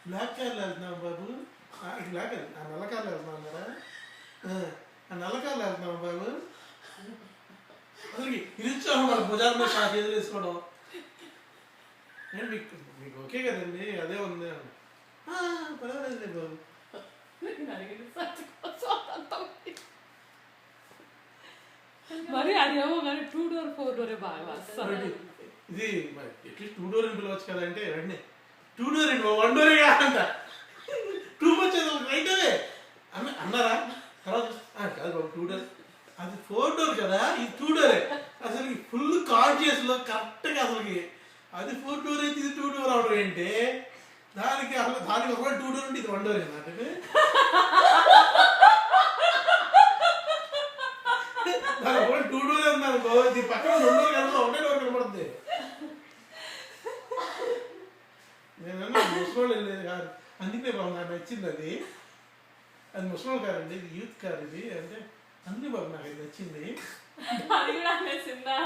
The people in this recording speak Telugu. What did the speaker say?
బ్లాక్ కార్లో వెళ్తున్నాం బాబు, బ్లాక్ ఆ నల్ల కార్లో వెళ్తున్నాం కదా, ఆ నల్ల కార్లో వెళ్తున్నాం బాబు. అసలు ఇది ఇచ్చాము మన భుజాల మీద షాక్ ఎదురు వేసుకోవడం. నేను మీకు మీకు ఓకే కదండి, అదే ఉంది పర్వాలేదు బాబు. మరి అదేమో కానీ 2 డోర్ 4 డోరే బాగా వస్తుంది. ఇది అట్లీస్ట్ 2 డోర్ అని పిలవచ్చు కదా అంటే రండి 2 డోర్ అండి 1 డోరే కాదంట. 2 మచ్ రైట్ అవే అన్నారా? తర్వాత కాదు బాబు 2 డోర్, అది 4 డోర్ కదా, ఇది 2 డోరే. అసలు ఫుల్ కాన్షియస్ లో కరెక్ట్గా అసలుకి అది 4 డోర్ అయితే ఇది 2 డోర్ అవడం ఏంటి? దానికి అసలు దానికి ఒక 2 డోర్ ఉంటే ఇది 1 డోర్ ఏంటంటే దానికి ఒక 2 డోర్ అన్నాను. ఇది పక్కన 2 డోర్ కనుక ఒకటే డోర్ కనపడుతుంది. నేనన్నా ముసలోళ్ళు వెళ్ళేది కాదు, అందుకే బాబు నాకు నచ్చింది. అది ముసలోళ్ళు కాదండి, ఇది యూత్ కార్ ఇది అంటే అందుకే బాబు నాకు అది నచ్చింది. అది కూడా అనేసిందా?